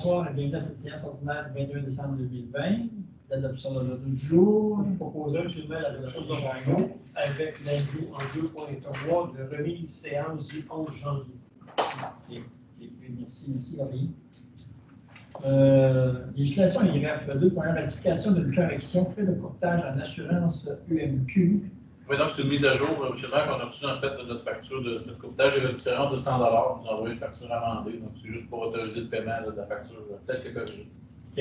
Bonsoir, bienvenue à cette séance ordinaire du 21 décembre 2020. L'adoption de l'ordre du jour. Je proposerai, M. le maire, l'adoption de l'ordre du jour avec l'ajout en 2.3 de remise séance du 11 janvier. Merci, Laurie. Législation IRF 2.1, ratification d'une correction, frais de courtage en assurance UMQ. Oui, donc c'est une mise à jour, M. le maire, qu'on a reçu en fait de notre facture de notre courtage. Il y avait une différence de 100 $. On nous a envoyé une facture amendée, donc c'est juste pour autoriser le paiement de la facture telle que corrigée. OK.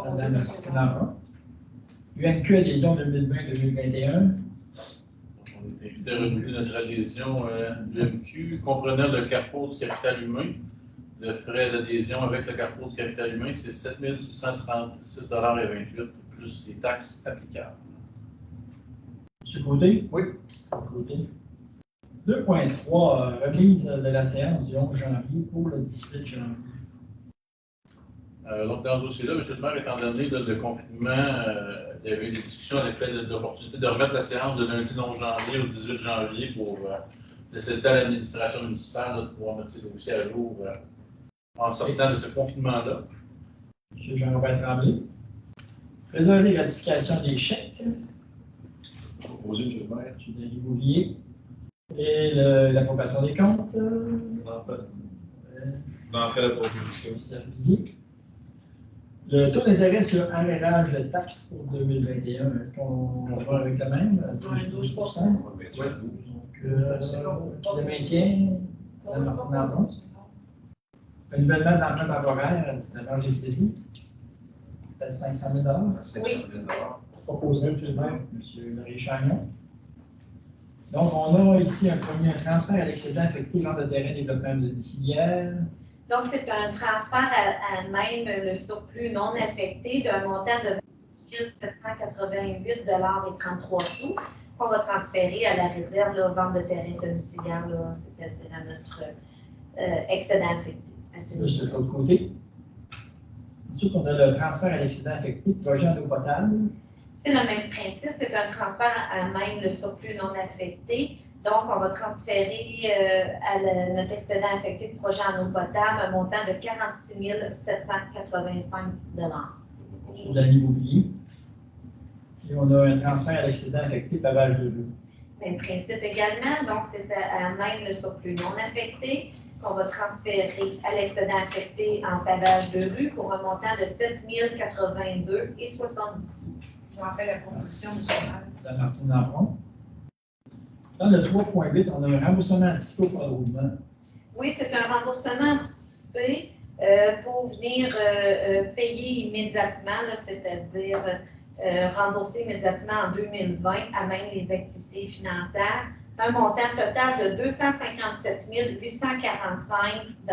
Madame UMQ adhésion 2020-2021. On est invité à renouveler notre adhésion UMQ, comprenant le carrefour du capital humain. Le frais d'adhésion avec le carrefour du capital humain, c'est 7 636,28 $ plus les taxes applicables. M. Côté? Oui. Côté. 2.3, remise de la séance du 11 janvier pour le 18 janvier. Donc, dans ce dossier-là, M. le maire, étant donné le confinement, il y avait eu des discussions avec l'opportunité de remettre la séance de lundi 11 janvier au 18 janvier pour laisser le temps à l'administration municipale de pouvoir mettre ses dossiers à jour en sortant de ce confinement-là. M. Jean-Robert Tremblay. Réserver la ratification des chèques. Proposé, M. le maire. M. Denis Bouvier. Et l'approbation des comptes. Dans la proposition. Servicier. Le taux d'intérêt sur arrêtage de taxes pour 2021, est-ce qu'on va avec le même? 12 Oui. Donc, le maintien, Mme Martine-Andron. Renouvellement d'emprunt temporaire, c'est la marge des c'est 500 000 $. Oui. Proposé, M. le maire, M. Marie Chagnon. Donc, on a ici un transfert à l'excédent affecté lors de terrain développement domiciliaire. Donc, c'est un transfert à même le surplus non affecté d'un montant de 20 788,33 $, qu'on va transférer à la réserve, là, vente de terrain domiciliaire, c'est-à-dire à notre excédent affecté. De l'autre côté. Ensuite, on a le transfert à l'excédent affecté, projet en eau potable. C'est le même principe, c'est un transfert à même le surplus non affecté. Donc, on va transférer à notre excédent affecté de projet en eau potable un montant de 46 785 $. Sur la l'immobilier. Et on a un transfert à l'excédent affecté pavage de rue. Même principe également, donc c'est à même le surplus non affecté qu'on va transférer à l'excédent affecté en pavage de rue pour un montant de 7 082,70 $. J'en fais la proposition, M. le maire. Mme Martine-Andron. Dans le 3.8, on a un remboursement anticipé pour le roulement. Oui, c'est un remboursement anticipé pour venir payer immédiatement, c'est-à-dire rembourser immédiatement en 2020 à même les activités financières, un montant total de 257 845,40 $,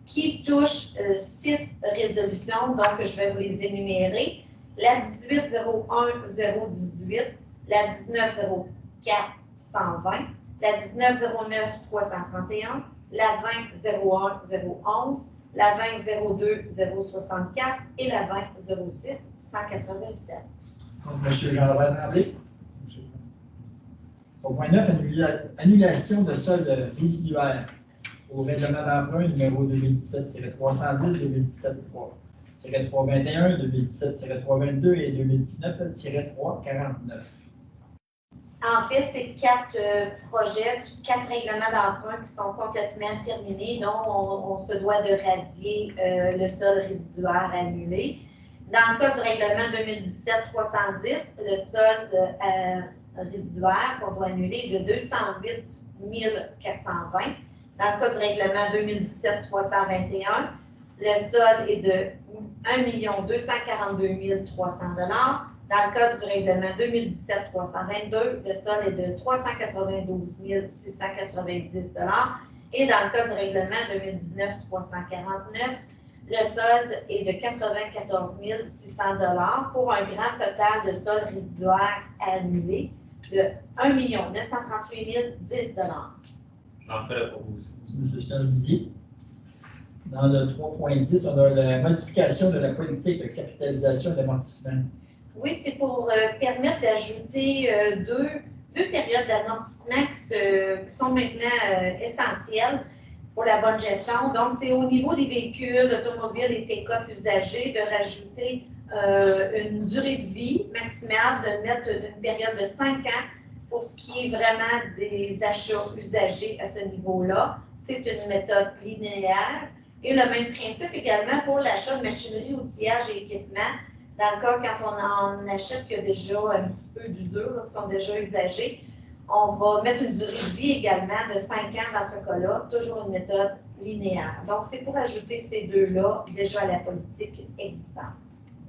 qui touche 6 résolutions, donc je vais vous les énumérer. La 18-01-018, la 19-04-120, la 19-09-331, la 20-01-011, la 20-02-064 et la 20-06-187. Donc, M. Jean-Robert Tremblay. 3.9, annulation de solde résiduaire au règlement d'emprunt numéro 2017-310, 2017-321, 2017-322 et 2019-349. En fait, c'est 4 projets, 4 règlements d'emprunt qui sont complètement terminés, dont on se doit de radier le solde résiduaire annulé. Dans le cas du règlement 2017-310, le solde résiduaire qu'on doit annuler est de 208 420. Dans le cas du règlement 2017-321, le solde est de 1 242 300 $. Dans le cas du règlement 2017-322, le solde est de 392 690 $. Et dans le cas du règlement 2019-349, le solde est de 94 600 $ pour un grand total de solde résiduaire annulé de 1 938 010 $. J'en fais la proposition. M. Servicier. Dans le 3.10, on a la modification de la politique de capitalisation et d'amortissement. Oui, c'est pour permettre d'ajouter deux périodes d'amortissement qui sont maintenant essentielles. pour la bonne gestion. Donc, c'est au niveau des véhicules, automobiles et pick-up usagés de rajouter une durée de vie maximale, de mettre une période de 5 ans pour ce qui est vraiment des achats usagés à ce niveau-là. C'est une méthode linéaire. Et le même principe également pour l'achat de machinerie, outillage et équipement. Dans le cas, quand on en achète qui a déjà un petit peu d'usure, qui sont déjà usagés, on va mettre une durée de vie également de 5 ans dans ce cas-là, toujours une méthode linéaire. Donc, c'est pour ajouter ces deux-là déjà à la politique existante.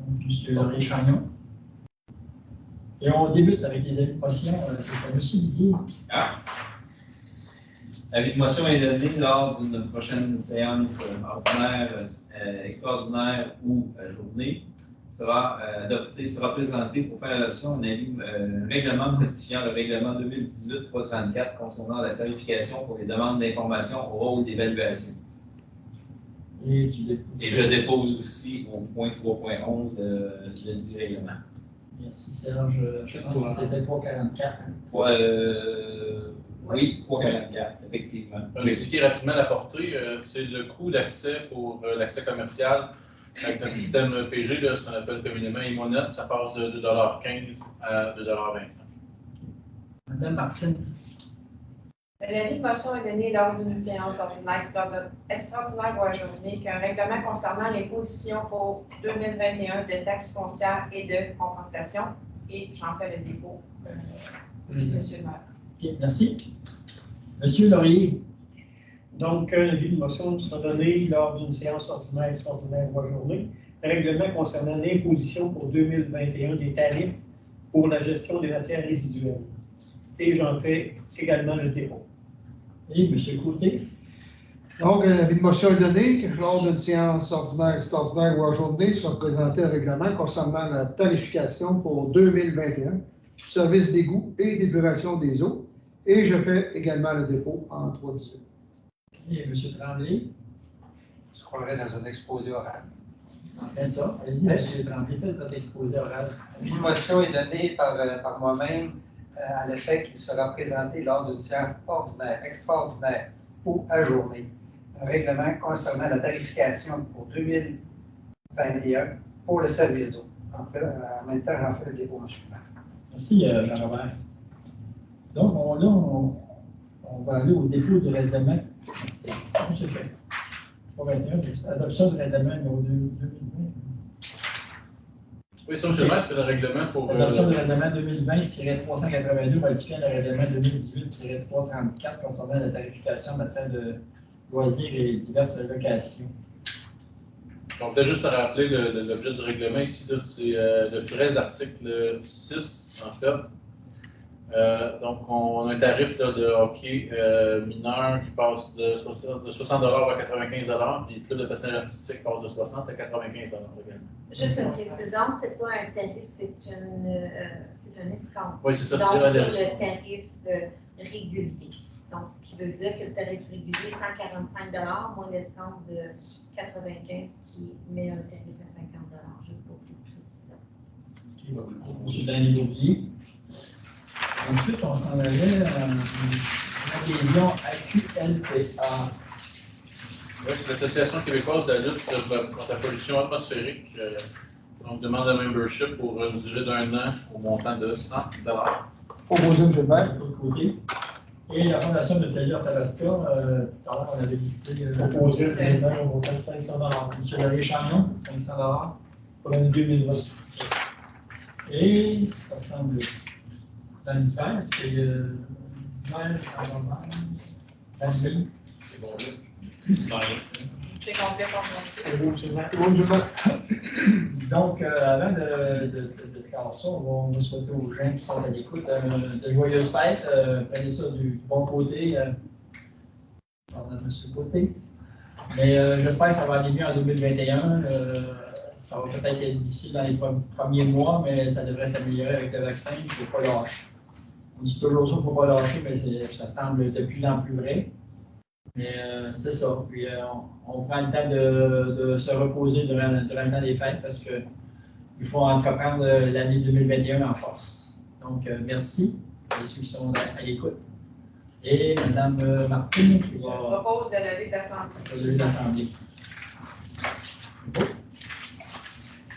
Monsieur Laurier Chagnon. Et on débute avec les avis de motion. C'est Monsieur Lisier. L'avis de motion est donné lors d'une prochaine séance ordinaire, extraordinaire ou journée. Sera présenté pour faire l'adoption un avis règlement modifiant le règlement 2018-334 concernant la tarification pour les demandes d'information au rôle d'évaluation. Et je dépose aussi au point 3.11 le dit règlement. Merci Serge. Je pense que c'était 344. Oui, 344, effectivement. On va expliquer rapidement la portée. C'est le coût d'accès pour l'accès commercial avec notre système PG, là, ce qu'on appelle communément IMONET. Ça passe de 2,15 à 2,25 $. Madame Martine. L'avis de motion est donné lors d'une séance ordinaire extraordinaire ou ajournée qu'un règlement concernant l'imposition pour 2021 de taxes foncières et de compensation. Et j'en fais le dépôt. Monsieur le maire. Okay, merci. Monsieur Laurier. Donc, l'avis de motion sera donné lors d'une séance ordinaire, extraordinaire ou ajournée. Règlement concernant l'imposition pour 2021 des tarifs pour la gestion des matières résiduelles. Et j'en fais également le dépôt. Et Monsieur Côté. Donc, l'avis de motion est donné que lors d'une séance ordinaire, extraordinaire ou ajournée sera présenté un règlement concernant la tarification pour 2021 du service d'égout et d'épuration des eaux. Et je fais également le dépôt en 3/18. Et M. Tremblay. Je croirais dans un exposé oral. Enfin, ça. Allez-y, M. Tremblay, faites votre exposé oral. Une motion est donnée par moi-même à l'effet qu'il sera présenté lors d'une séance ordinaire, extraordinaire ou ajournée. Un règlement concernant la tarification pour 2021 pour le service d'eau. En même temps, j'en fais le dépôt en suivant. Merci, Jean-Robert. Donc, on va aller au dépôt du règlement. C'est fait. 321, adoption du règlement numéro 2020. Oui, ça, M. le maire, c'est le règlement pour. L'adoption du règlement 2020-382 modifiant le règlement 2018-334 concernant la tarification en matière de loisirs et diverses locations. Donc, peut-être juste à rappeler l'objet du règlement ici, c'est le frais d'article 6, en fait. Donc, on a un tarif là, de hockey mineur qui passe de 60 $ à 95 $, puis le club de patinage artistique passe de 60 à 95 $ également. Juste une précision, ce n'est pas un tarif, c'est un escompte. Oui, c'est ça, Donc, c'est sur le tarif régulier. Donc, ce qui veut dire que le tarif régulier, 145 $ moins l'escompte de 95 qui met un tarif à 50 $. Je ne veux pas plus préciser. M. Danny Beaulier. Ensuite, on s'en allait à l'adhésion AQLPA. Oui, c'est l'Association québécoise de la lutte contre la pollution atmosphérique. Donc, demande un membership pour une durée d'1 an au montant de 100 $. Proposé, M. le maire. De l'autre côté. Et la Fondation de Tailleur-Tabasca, tout à l'heure, on avait listé. Proposé le règlement au montant de 500 $. M. Laurier Chagnon, 500 $ pour l'année 2020. Et ça semble. Dans l'hiver, c'est vert, la nuit. C'est bon, C'est complet pour moi aussi. C'est beau, c'est vrai. Proposé, M. le maire. Donc, avant de faire ça, on va souhaiter aux gens qui sont à l'écoute de joyeuses fêtes. Prenez ça du bon côté. Pardon, M. Côté. Mais j'espère que ça va aller mieux en 2021. Ça va peut-être être difficile dans les premiers mois, mais ça devrait s'améliorer avec le vaccin. Il ne faut pas lâcher. On dit toujours ça, il ne faut pas lâcher, mais ça semble de plus en plus vrai. Mais c'est ça. Puis on prend le temps de se reposer durant le temps des fêtes parce qu'il faut entreprendre l'année 2021 en force. Donc, merci à ceux qui sont à l'écoute. Et Mme Martine qui Je va propose de lever de l'Assemblée. lever l'Assemblée.